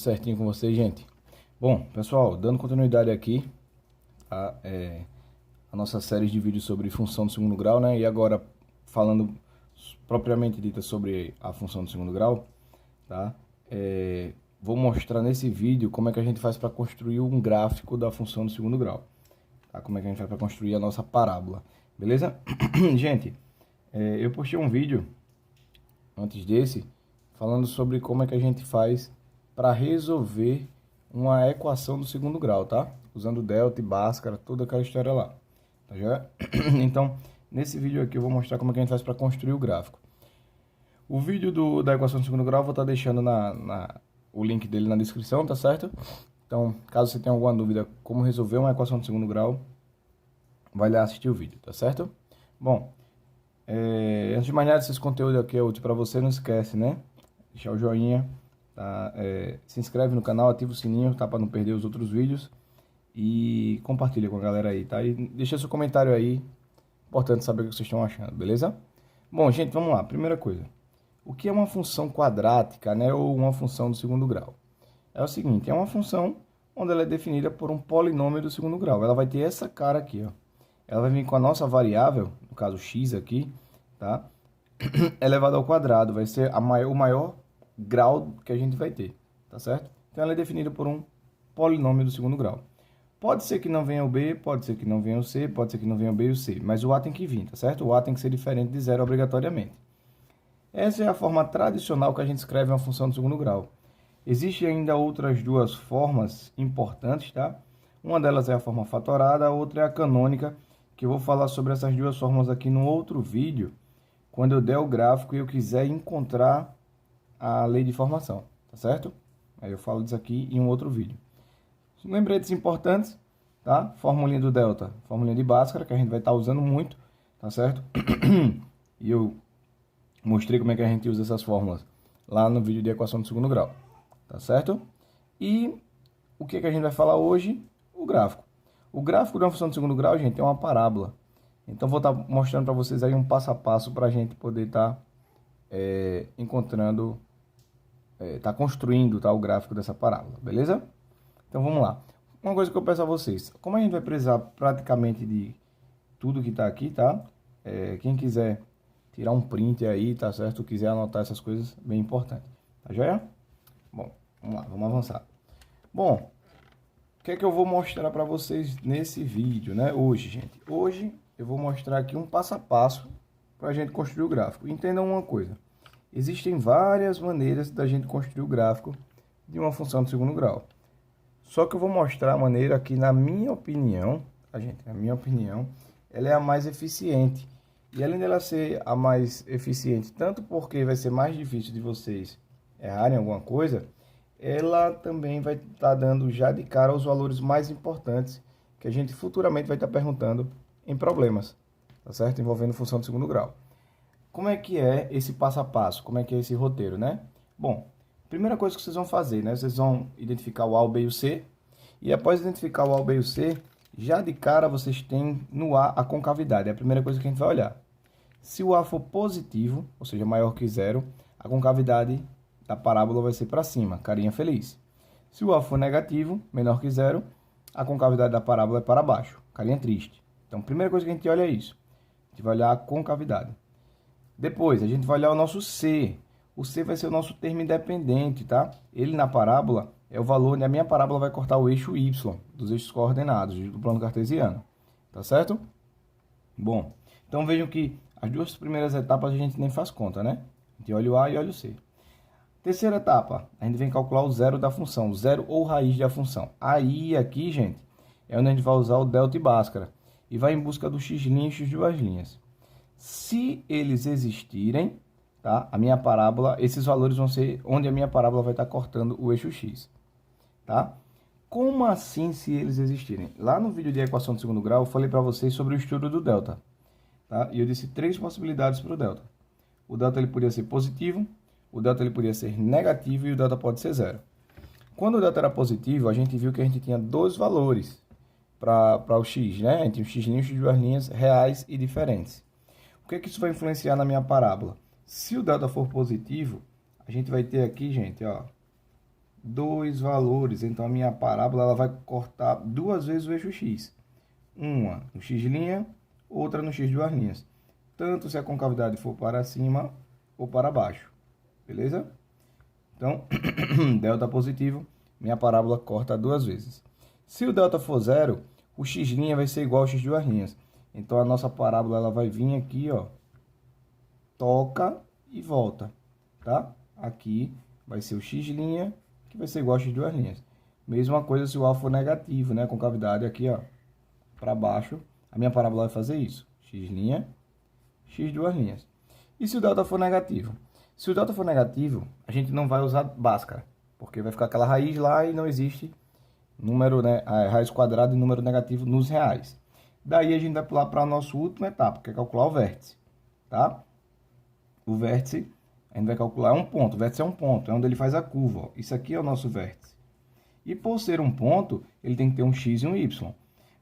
certinho com vocês, gente? Bom, pessoal, dando continuidade aqui a nossa série de vídeos sobre função do segundo grau, né? E agora falando propriamente dita sobre a função do segundo grau, tá? Vou mostrar nesse vídeo como é que a gente faz para construir um gráfico da função do segundo grau, tá? Como é que a gente faz para construir a nossa parábola, beleza? Gente, eu postei um vídeo antes desse falando sobre como é que a gente faz para resolver uma equação do segundo grau, tá? Usando delta e Bhaskara, toda aquela história lá, tá já? Então, nesse vídeo aqui eu vou mostrar como é que a gente faz para construir o gráfico. O vídeo da equação do segundo grau eu vou estar deixando o link dele na descrição, tá certo? Então, caso você tenha alguma dúvida como resolver uma equação do segundo grau, vai lá assistir o vídeo, tá certo? Bom, antes de mais nada, se esse conteúdo aqui é útil para você, não esquece, né? Deixar o joinha, tá? Se inscreve no canal, ativa o sininho, tá? Para não perder os outros vídeos. E compartilha com a galera aí, tá? E deixa seu comentário aí. Importante saber o que vocês estão achando, beleza? Bom, gente, vamos lá. Primeira coisa. O que é uma função quadrática, né? Ou uma função do segundo grau? É o seguinte, é uma função onde ela é definida por um polinômio do segundo grau. Ela vai ter essa cara aqui, ó. Ela vai vir com a nossa variável, no caso x aqui, tá? Elevado ao quadrado, vai ser o maior grau que a gente vai ter, tá certo? Então ela é definida por um polinômio do segundo grau. Pode ser que não venha o b, pode ser que não venha o c, pode ser que não venha o b e o c, mas o a tem que vir, tá certo? O a tem que ser diferente de zero obrigatoriamente. Essa é a forma tradicional que a gente escreve uma função do segundo grau. Existem ainda outras duas formas importantes, tá? Uma delas é a forma fatorada, a outra é a canônica, que eu vou falar sobre essas duas formas aqui no outro vídeo, quando eu der o gráfico e eu quiser encontrar a lei de formação, tá certo? Aí eu falo disso aqui em um outro vídeo. Lembretes importantes, tá? Formulinha do delta, formulinha de Bhaskara, que a gente vai estar usando muito, tá certo? E eu mostrei como é que a gente usa essas fórmulas lá no vídeo de equação do segundo grau, tá certo? E o que a gente vai falar hoje? O gráfico. O gráfico de uma função de segundo grau, gente, é uma parábola. Então, vou estar mostrando para vocês aí um passo a passo para a gente poder estar encontrando, tá construindo, tá, o gráfico dessa parábola, beleza? Então, vamos lá. Uma coisa que eu peço a vocês, como a gente vai precisar praticamente de tudo que está aqui, tá? Quem quiser tirar um print aí, tá certo? Quiser anotar essas coisas, bem importante. Tá joia? Bom, vamos lá, vamos avançar. Bom, o que é que eu vou mostrar para vocês nesse vídeo, né? Hoje, gente. Hoje eu vou mostrar aqui um passo a passo para a gente construir o gráfico. Entendam uma coisa. Existem várias maneiras da gente construir o gráfico de uma função de segundo grau. Só que eu vou mostrar a maneira que, na minha opinião, ela é a mais eficiente. E além dela ser a mais eficiente, tanto porque vai ser mais difícil de vocês errarem alguma coisa, ela também vai estar dando já de cara os valores mais importantes que a gente futuramente vai estar perguntando em problemas, tá certo? Envolvendo função de segundo grau. Como é que é esse passo a passo? Como é que é esse roteiro, né? Bom, primeira coisa que vocês vão fazer, né? Vocês vão identificar o A, o B e o C. E após identificar o A, o B e o C, já de cara vocês têm no A a concavidade. É a primeira coisa que a gente vai olhar. Se o A for positivo, ou seja, maior que zero, a concavidade da parábola vai ser para cima, carinha feliz. Se o A for negativo, menor que zero, a concavidade da parábola é para baixo, carinha triste. Então, a primeira coisa que a gente olha é isso. A gente vai olhar a concavidade. Depois, a gente vai olhar o nosso C. O C vai ser o nosso termo independente, tá? Ele na parábola é o valor onde a minha parábola vai cortar o eixo Y, dos eixos coordenados do plano cartesiano. Tá certo? Bom, então vejam que as duas primeiras etapas a gente nem faz conta, né? A gente olha o A e olha o C. Terceira etapa, a gente vem calcular o zero da função, o zero ou raiz da função. Aí, aqui, gente, é onde a gente vai usar o delta e Bhaskara. E vai em busca do x' e x duas linhas. Se eles existirem, tá? A minha parábola, esses valores vão ser onde a minha parábola vai estar cortando o eixo x, tá? Como assim se eles existirem? Lá no vídeo de equação de segundo grau, eu falei para vocês sobre o estudo do delta, tá? E eu disse três possibilidades para o delta. O delta ele podia ser positivo, o delta ele podia ser negativo e o delta pode ser zero. Quando o delta era positivo, a gente viu que a gente tinha dois valores para o x, né? Entre o x' e x duas linhas reais e diferentes. O que é que isso vai influenciar na minha parábola? Se o delta for positivo, a gente vai ter aqui, gente, ó, dois valores. Então, a minha parábola ela vai cortar duas vezes o eixo x. Uma no x', outra no x duas linhas. Tanto se a concavidade for para cima ou para baixo. Beleza? Então, delta positivo, minha parábola corta duas vezes. Se o delta for zero, o x' vai ser igual ao x duas linhas. Então, a nossa parábola ela vai vir aqui, ó, toca e volta, tá? Aqui vai ser o x', que vai ser igual ao x duas linhas. Mesma coisa se o A for negativo, né? Concavidade aqui, ó, para baixo, a minha parábola vai fazer isso. X', x duas linhas. E se o delta for negativo? Se o delta for negativo, a gente não vai usar Bhaskara, porque vai ficar aquela raiz lá e não existe número, né, a raiz quadrada e número negativo nos reais. Daí a gente vai pular para a nossa última etapa, que é calcular o vértice, tá? O vértice, a gente vai calcular um ponto. O vértice é um ponto, é onde ele faz a curva, ó. Isso aqui é o nosso vértice. E por ser um ponto, ele tem que ter um x e um y.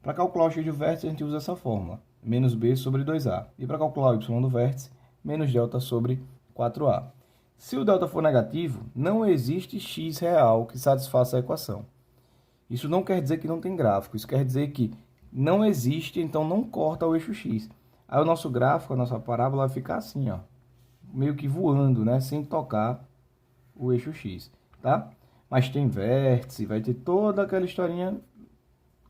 Para calcular o x do vértice, a gente usa essa fórmula, menos b sobre 2a. E para calcular o y do vértice, menos delta sobre 4a. Se o delta for negativo, não existe x real que satisfaça a equação. Isso não quer dizer que não tem gráfico, isso quer dizer que não existe, então não corta o eixo x. Aí o nosso gráfico, a nossa parábola vai ficar assim, ó, meio que voando, né, sem tocar o eixo x, tá? Mas tem vértice, vai ter toda aquela historinha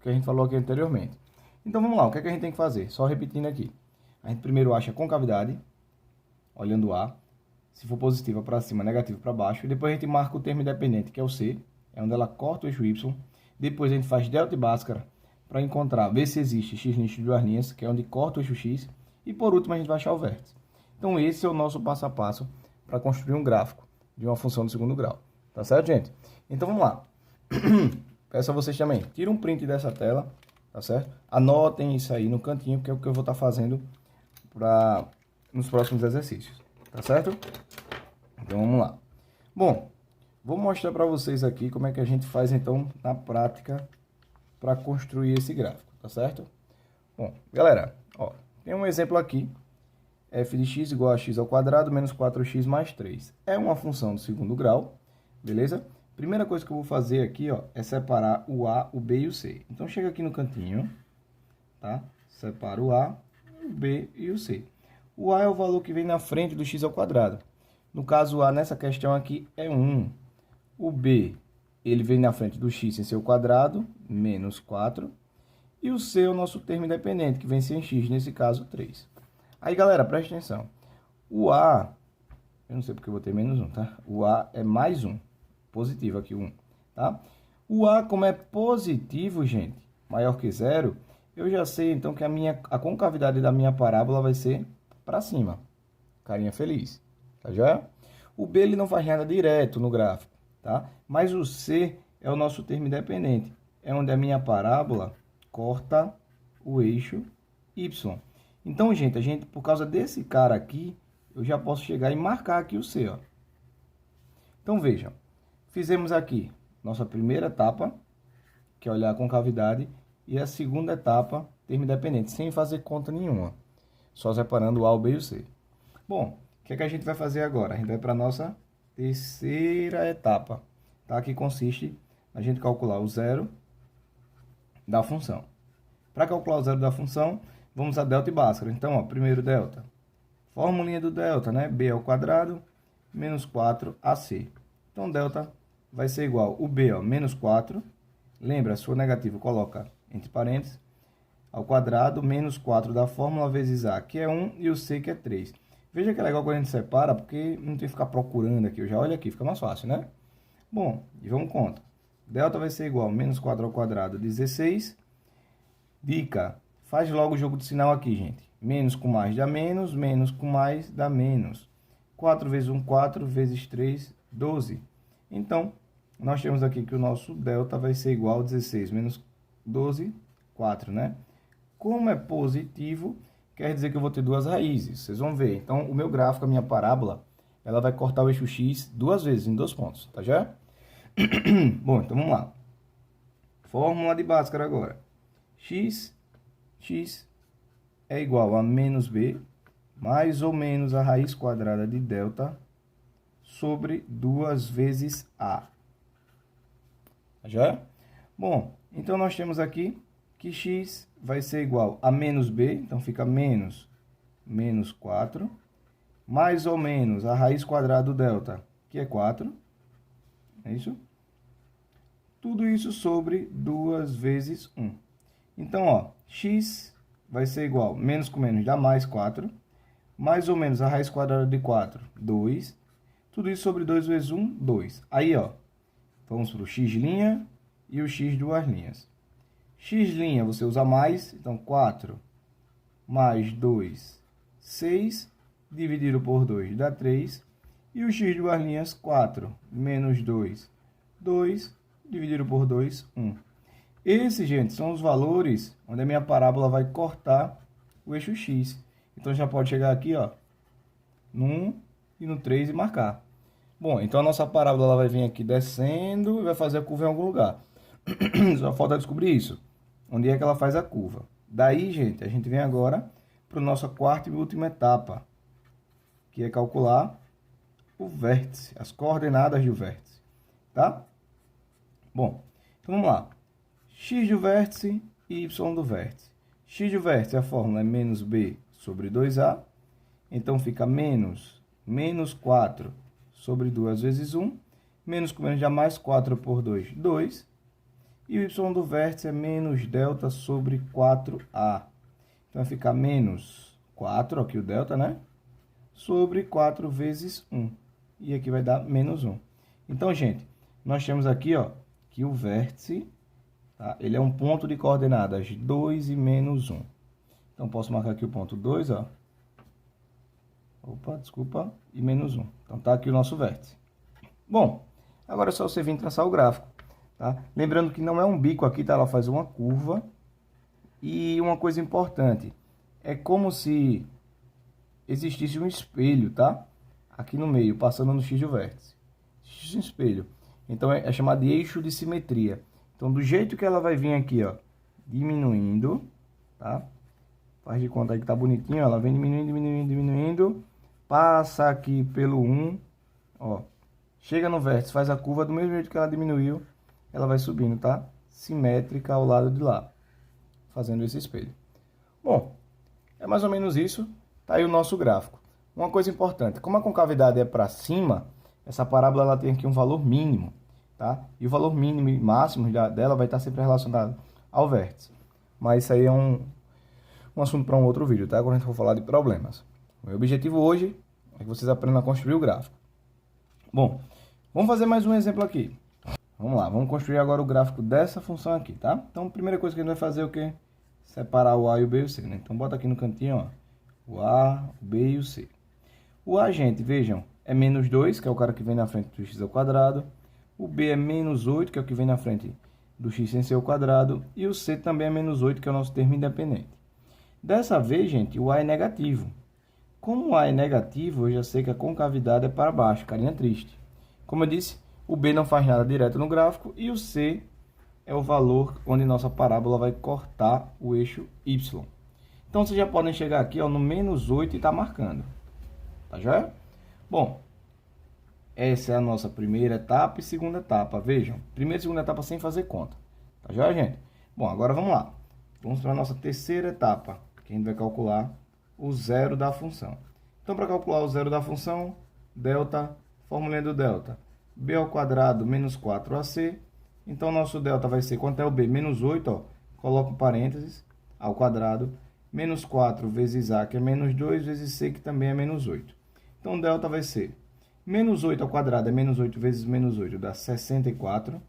que a gente falou aqui anteriormente. Então vamos lá, o que é que a gente tem que fazer? Só repetindo aqui. A gente primeiro acha a concavidade, olhando A, se for positiva para cima, negativa para baixo. E depois a gente marca o termo independente, que é o C, é onde ela corta o eixo Y. Depois a gente faz delta e Bhaskara para encontrar, ver se existe x nicho de duas linhas, que é onde corta o eixo X. E por último a gente vai achar o vértice. Então esse é o nosso passo a passo para construir um gráfico de uma função do segundo grau. Tá certo, gente? Então vamos lá. Peço a vocês também, tira um print dessa tela, tá certo? Anotem isso aí no cantinho, que é o que eu vou estar fazendo nos próximos exercícios, tá certo? Então vamos lá. Bom, vou mostrar para vocês aqui como é que a gente faz então na prática para construir esse gráfico, tá certo? Bom, galera, ó, tem um exemplo aqui, f de x igual a x ao quadrado menos 4x mais 3. É uma função do segundo grau, beleza? Primeira coisa que eu vou fazer aqui, ó, é separar o A, o B e o C. Então, chega aqui no cantinho, tá? Separa o A, o B e o C. O A é o valor que vem na frente do x ao quadrado. No caso, o A nessa questão aqui é 1. O B, ele vem na frente do x sem ser o quadrado, menos 4. E o C é o nosso termo independente, que vem sem x, nesse caso, 3. Aí, galera, presta atenção. O A, eu não sei porque eu botei menos 1, tá? O A é mais 1. Positivo aqui, 1, tá? O A, como é positivo, gente, maior que zero, eu já sei, então, que a concavidade da minha parábola vai ser para cima. Carinha feliz, tá já? O B, ele não faz nada direto no gráfico, tá? Mas o C é o nosso termo independente. É onde a minha parábola corta o eixo Y. Então, gente, por causa desse cara aqui, eu já posso chegar e marcar aqui o C, ó. Então, vejam. Fizemos aqui nossa primeira etapa, que é olhar a concavidade, e a segunda etapa, termo independente, sem fazer conta nenhuma, só separando o A, o B e o C. Bom, o que é que a gente vai fazer agora? A gente vai para a nossa terceira etapa, tá? Que consiste na gente calcular o zero da função. Para calcular o zero da função, vamos a delta e Bhaskara. Então, ó, primeiro delta, formulinha do delta, né? B ao quadrado menos 4AC. Então, delta vai ser igual o B, ó, menos 4. Lembra, se for negativo, coloca entre parênteses. Ao quadrado, menos 4 da fórmula vezes A, que é 1, e o C, que é 3. Veja que é legal quando a gente separa, porque não tem que ficar procurando aqui. Eu já olho aqui, fica mais fácil, né? Bom, e vamos conta. Delta vai ser igual a menos 4 ao quadrado, 16. Dica, faz logo o jogo de sinal aqui, gente. Menos com mais dá menos, menos com mais dá menos. 4 vezes 1, 4, vezes 3, 12. Então, nós temos aqui que o nosso delta vai ser igual a 16 menos 12, 4, né? Como é positivo, quer dizer que eu vou ter duas raízes. Vocês vão ver. Então, o meu gráfico, a minha parábola, ela vai cortar o eixo x duas vezes, em 2 pontos, tá já? Bom, então vamos lá. Fórmula de Bhaskara agora. X é igual a menos b, mais ou menos a raiz quadrada de delta, sobre 2 vezes A. Tá joia? Bom, então nós temos aqui que x vai ser igual a menos b, então fica menos 4, mais ou menos a raiz quadrada do delta, que é 4, é isso? Tudo isso sobre 2 vezes 1. Então, ó, x vai ser igual, menos com menos dá mais 4, mais ou menos a raiz quadrada de 4, 2. Tudo isso sobre 2 vezes 1, 2. Aí, ó, vamos para o x' e o x duas linhas. X' você usa mais, então 4 mais 2, 6, dividido por 2 dá 3. E o x duas linhas, 4 menos 2, 2, dividido por 2, 1. Esses, gente, são os valores onde a minha parábola vai cortar o eixo x. Então, já pode chegar aqui, ó, no 1 e no 3 e marcar. Bom, então a nossa parábola ela vai vir aqui descendo e vai fazer a curva em algum lugar. Só falta descobrir isso. Onde é que ela faz a curva? Daí, gente, a gente vem agora para a nossa quarta e última etapa, que é calcular o vértice, as coordenadas do vértice, tá? Bom, então vamos lá. X do vértice e y do vértice. X do vértice, a fórmula é menos b sobre 2a. Então, fica menos 4 sobre 2 vezes 1. Menos com menos dá mais 4 por 2, 2. E o y do vértice é menos delta sobre 4a. Então, vai ficar menos 4, aqui o delta, né? Sobre 4 vezes 1. E aqui vai dar menos 1. Então, gente, nós temos aqui, ó, que o vértice, tá? Ele é um ponto de coordenadas 2 e menos 1. Então, posso marcar aqui o ponto 2, ó. Opa, desculpa. E menos 1. Então, tá aqui o nosso vértice. Bom, agora é só você vir traçar o gráfico, tá? Lembrando que não é um bico aqui, tá? Ela faz uma curva. E uma coisa importante, é como se existisse um espelho, tá? Aqui no meio, passando no x do vértice. Existe um espelho. Então, é chamado de eixo de simetria. Então, do jeito que ela vai vir aqui, ó, diminuindo, tá? Faz de conta aí que tá bonitinho, ó, ela vem diminuindo, diminuindo, diminuindo, passa aqui pelo 1, ó, chega no vértice, faz a curva do mesmo jeito que ela diminuiu, ela vai subindo, tá? Simétrica ao lado de lá, fazendo esse espelho. Bom, é mais ou menos isso, tá aí o nosso gráfico. Uma coisa importante, como a concavidade é para cima, essa parábola ela tem aqui um valor mínimo, tá? E o valor mínimo e máximo dela vai estar sempre relacionado ao vértice. Mas isso aí é um assunto para um outro vídeo, tá? Quando a gente for falar de problemas. O meu objetivo hoje é que vocês aprendam a construir o gráfico. Bom, vamos fazer mais um exemplo aqui. Vamos lá, vamos construir agora o gráfico dessa função aqui, tá? Então, a primeira coisa que a gente vai fazer é o quê? Separar o A e o B e o C, né? Então, bota aqui no cantinho, ó, o A, o B e o C. O A, gente, vejam, é menos 2, que é o cara que vem na frente do x ao quadrado. O B é menos 8, que é o que vem na frente do x sem ser ao quadrado. E o C também é menos 8, que é o nosso termo independente. Dessa vez, gente, o A é negativo. Como o A é negativo, eu já sei que a concavidade é para baixo, carinha triste. Como eu disse, o B não faz nada direto no gráfico e o C é o valor onde nossa parábola vai cortar o eixo Y. Então, vocês já podem chegar aqui, ó, no menos 8 e tá marcando. Tá joia? Bom, essa é a nossa primeira etapa e segunda etapa. Vejam, primeira e segunda etapa sem fazer conta. Tá joia, gente? Bom, agora vamos lá. Vamos para a nossa terceira etapa, que a gente vai calcular o zero da função. Então, para calcular o zero da função, delta, fórmula do delta, b ao quadrado menos 4ac. Então, nosso delta vai ser, quanto é o b? Menos 8, ó, coloca um parênteses, ao quadrado, menos 4 vezes a, que é menos 2, vezes c, que também é menos 8. Então, delta vai ser menos 8 ao quadrado, é menos 8 vezes menos 8, dá 64.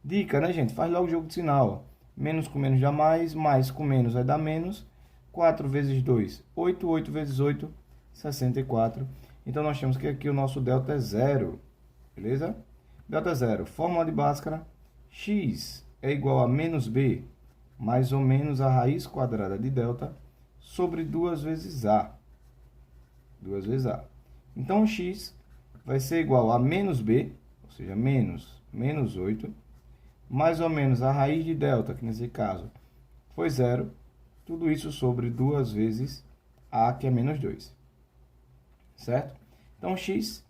Dica, né, gente? Faz logo o jogo de sinal, ó. Menos com menos dá mais com menos vai dar menos. 4 vezes 2, 8, 8 vezes 8, 64. Então, nós temos que aqui o nosso delta é zero, beleza? Delta é zero, fórmula de Bhaskara, x é igual a menos b, mais ou menos a raiz quadrada de delta, sobre 2 vezes a. 2 vezes a. Então, x vai ser igual a menos b, ou seja, menos 8, mais ou menos a raiz de delta, que nesse caso foi zero, tudo isso sobre 2 vezes a, que é menos 2. Certo? Então, x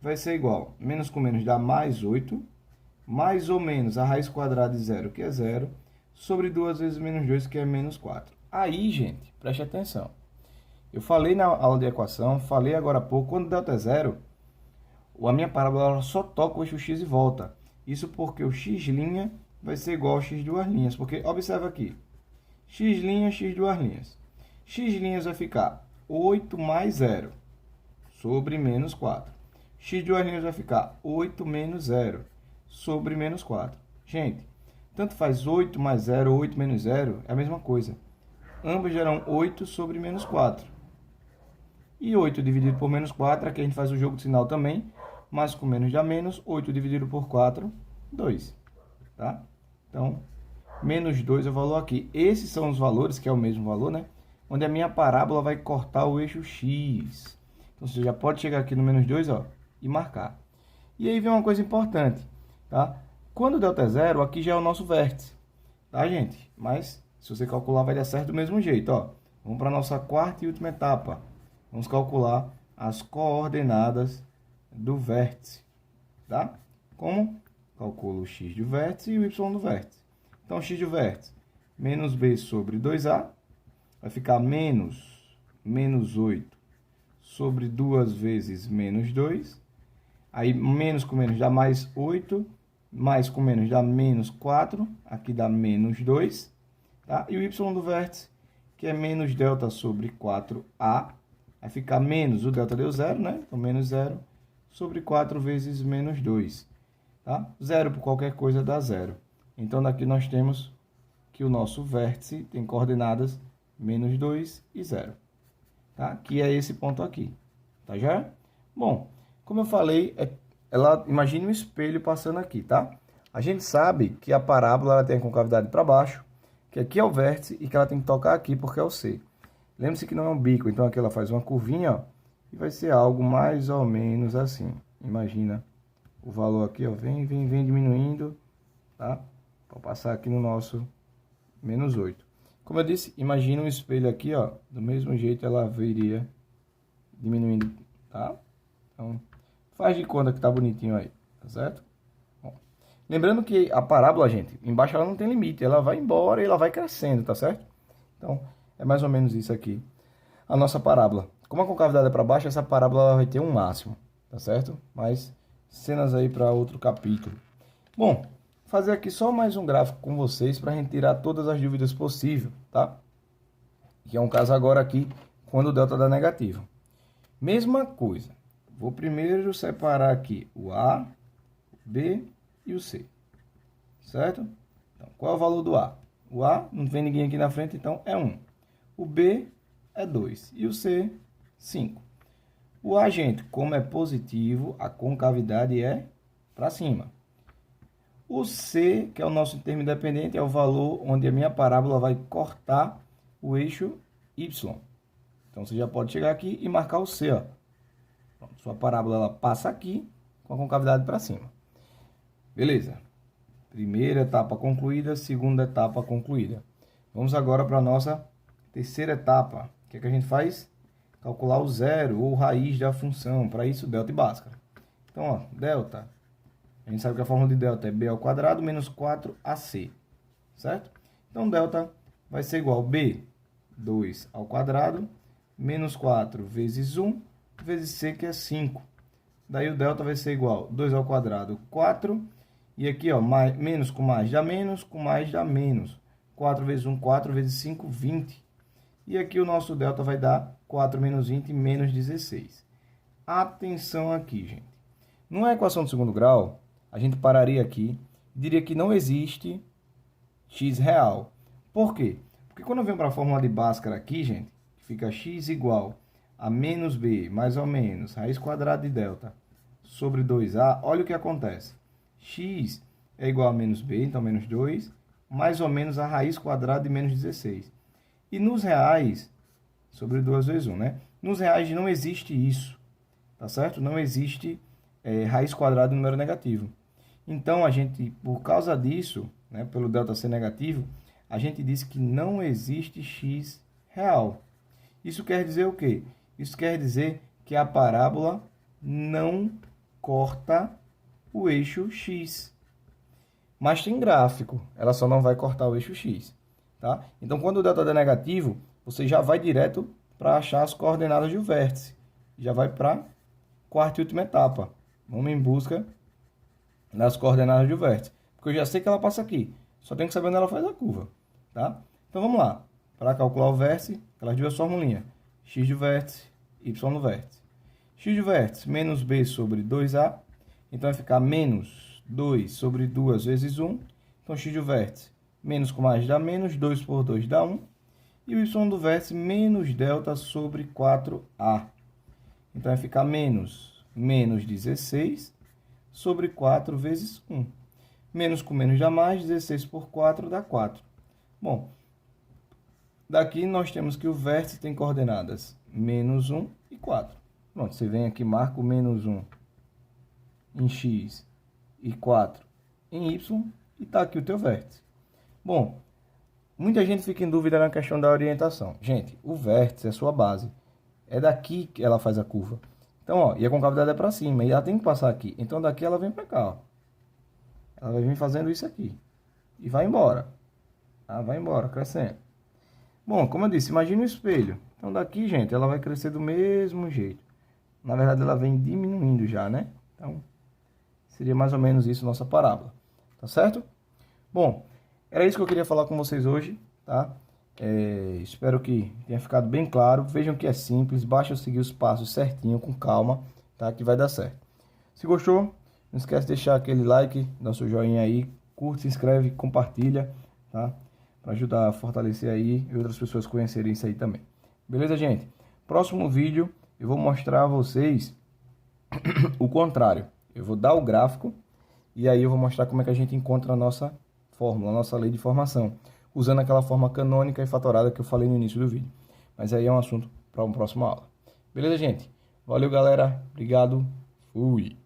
vai ser igual, menos com menos dá mais 8, mais ou menos a raiz quadrada de zero, que é zero, sobre 2 vezes menos 2, que é menos 4. Aí, gente, preste atenção. Eu falei na aula de equação, falei agora há pouco, quando delta é zero, a minha parábola só toca o eixo x e volta. Isso porque o x' vai ser igual ao x duas linhas. Porque, observa aqui, x', x duas linhas. X' vai ficar 8 mais 0 sobre menos 4. X duas linhas vai ficar 8 menos 0 sobre menos 4. Gente, tanto faz 8 mais 0 ou 8 menos 0, é a mesma coisa. Ambas geram 8 sobre menos 4. E 8 dividido por menos 4, aqui a gente faz o jogo de sinal também. Mais com menos dá menos, 8 dividido por 4, 2. Tá? Então, menos 2 é o valor aqui. Esses são os valores, que é o mesmo valor, né? Onde a minha parábola vai cortar o eixo x. Então, você já pode chegar aqui no menos 2, ó, e marcar. E aí vem uma coisa importante, tá? Quando o delta é zero, aqui já é o nosso vértice, tá, gente? Mas, se você calcular, vai dar certo do mesmo jeito, ó. Vamos para a nossa quarta e última etapa. Vamos calcular as coordenadas do vértice, tá? Como? Calculo o x do vértice e o y do vértice. Então, x do vértice, menos b sobre 2a, vai ficar menos 8 sobre 2 vezes menos 2. Aí, menos com menos dá mais 8, mais com menos dá menos 4, aqui dá menos 2, tá? E o y do vértice, que é menos delta sobre 4a, vai ficar menos, o delta deu 0, né? Então, menos 0 sobre 4 vezes menos 2. Tá? 0 por qualquer coisa dá 0. Então, daqui nós temos que o nosso vértice tem coordenadas menos 2 e 0. Tá? Que é esse ponto aqui. Tá já? Bom, como eu falei, imagine um espelho passando aqui, tá? A gente sabe que a parábola ela tem a concavidade para baixo, que aqui é o vértice e que ela tem que tocar aqui porque é o C. Lembre-se que não é um bico, então aqui ela faz uma curvinha, ó, e vai ser algo mais ou menos assim. Imagina o valor aqui, ó, vem diminuindo, tá? Para passar aqui no nosso menos 8. Como eu disse, imagina um espelho aqui, ó, do mesmo jeito ela viria diminuindo, tá? Então, faz de conta que tá bonitinho aí, tá certo? Bom, lembrando que a parábola, gente, embaixo ela não tem limite, ela vai embora e ela vai crescendo, tá certo? Então, é mais ou menos isso aqui, a nossa parábola. Como a concavidade é para baixo, essa parábola vai ter um máximo, tá certo? Mas cenas aí para outro capítulo. Bom, fazer aqui só mais um gráfico com vocês para a gente tirar todas as dúvidas possíveis, tá? Que é um caso agora aqui, quando o delta dá negativo. Mesma coisa. Vou primeiro separar aqui o A, o B e o C, certo? Então, qual é o valor do A? O A, não vem ninguém aqui na frente, então é 1. O B é 2 e o C, 5. O A, gente, como é positivo, a concavidade é para cima. O C, que é o nosso termo independente, é o valor onde a minha parábola vai cortar o eixo Y. Então, você já pode chegar aqui e marcar o C, ó. Pronto, sua parábola ela passa aqui com a concavidade para cima. Beleza. Primeira etapa concluída, segunda etapa concluída. Vamos agora para a nossa terceira etapa. O que é que a gente faz? Calcular o zero ou raiz da função. Para isso, delta e Bhaskara. Então, ó, delta. A gente sabe que a fórmula de delta é b ao quadrado menos 4ac. Certo? Então, delta vai ser igual a b, 2 ao quadrado, menos 4 vezes 1, vezes c, que é 5. Daí, o delta vai ser igual a 2 ao quadrado, 4. E aqui, ó, menos com mais dá menos, com mais dá menos. 4 vezes 1, 4 vezes 5, 20. E aqui o nosso delta vai dar 4 menos 20, menos 16. Atenção aqui, gente. Numa equação de segundo grau, a gente pararia aqui e diria que não existe x real. Por quê? Porque quando eu venho para a fórmula de Bhaskara aqui, gente, fica x igual a menos b, mais ou menos, raiz quadrada de delta, sobre 2a, olha o que acontece. X é igual a menos b, então menos 2, mais ou menos a raiz quadrada de menos 16. E nos reais, sobre 2 vezes 1, né? Nos reais não existe isso, tá certo? Não existe raiz quadrada de número negativo. Então, a gente, por causa disso, né, pelo delta ser negativo, a gente diz que não existe x real. Isso quer dizer o quê? Isso quer dizer que a parábola não corta o eixo x. mas tem gráfico, ela só não vai cortar o eixo X, tá? Então, quando o delta é negativo, você já vai direto para achar as coordenadas do vértice. Já vai para a quarta e última etapa. Vamos em busca das coordenadas do vértice. Porque eu já sei que ela passa aqui. Só tenho que saber onde ela faz a curva, tá? Então, vamos lá. Para calcular o vértice, aquelas duas formulinhas. X do vértice, Y do vértice. X do vértice menos B sobre 2A. Então, vai ficar menos 2 sobre 2 vezes 1. Então, x do vértice, menos com mais dá menos, 2 por 2 dá 1. E o y do vértice, menos delta sobre 4a. Então, vai ficar menos 16 sobre 4 vezes 1. Menos com menos dá mais, 16 por 4 dá 4. Bom, daqui nós temos que o vértice tem coordenadas menos 1 e 4. Pronto, você vem aqui, marca o menos 1 em x e 4 em y, e está aqui o teu vértice. Bom, muita gente fica em dúvida na questão da orientação. Gente, o vértice é a sua base. É daqui que ela faz a curva. Então, ó, e a concavidade é para cima, e ela tem que passar aqui. Então, daqui ela vem para cá, ó. Ela vai vir fazendo isso aqui. E vai embora. Ela vai embora, crescendo. Bom, como eu disse, imagine o espelho. Então, daqui, gente, ela vai crescer do mesmo jeito. Na verdade, ela vem diminuindo já, né? Então, seria mais ou menos isso nossa parábola. Tá certo? Bom, era isso que eu queria falar com vocês hoje, tá? Espero que tenha ficado bem claro. Vejam que é simples, basta seguir os passos certinho, com calma, tá? Que vai dar certo. Se gostou, não esquece de deixar aquele like, dar seu joinha aí, curte, se inscreve, compartilha, tá? Para ajudar a fortalecer aí e outras pessoas conhecerem isso aí também. Beleza, gente? Próximo vídeo eu vou mostrar a vocês o contrário. Eu vou dar o gráfico e aí eu vou mostrar como é que a gente encontra a nossa fórmula, a nossa lei de formação, usando aquela forma canônica e fatorada que eu falei no início do vídeo. Mas aí é um assunto para uma próxima aula. Beleza, gente? Valeu, galera. Obrigado. Fui.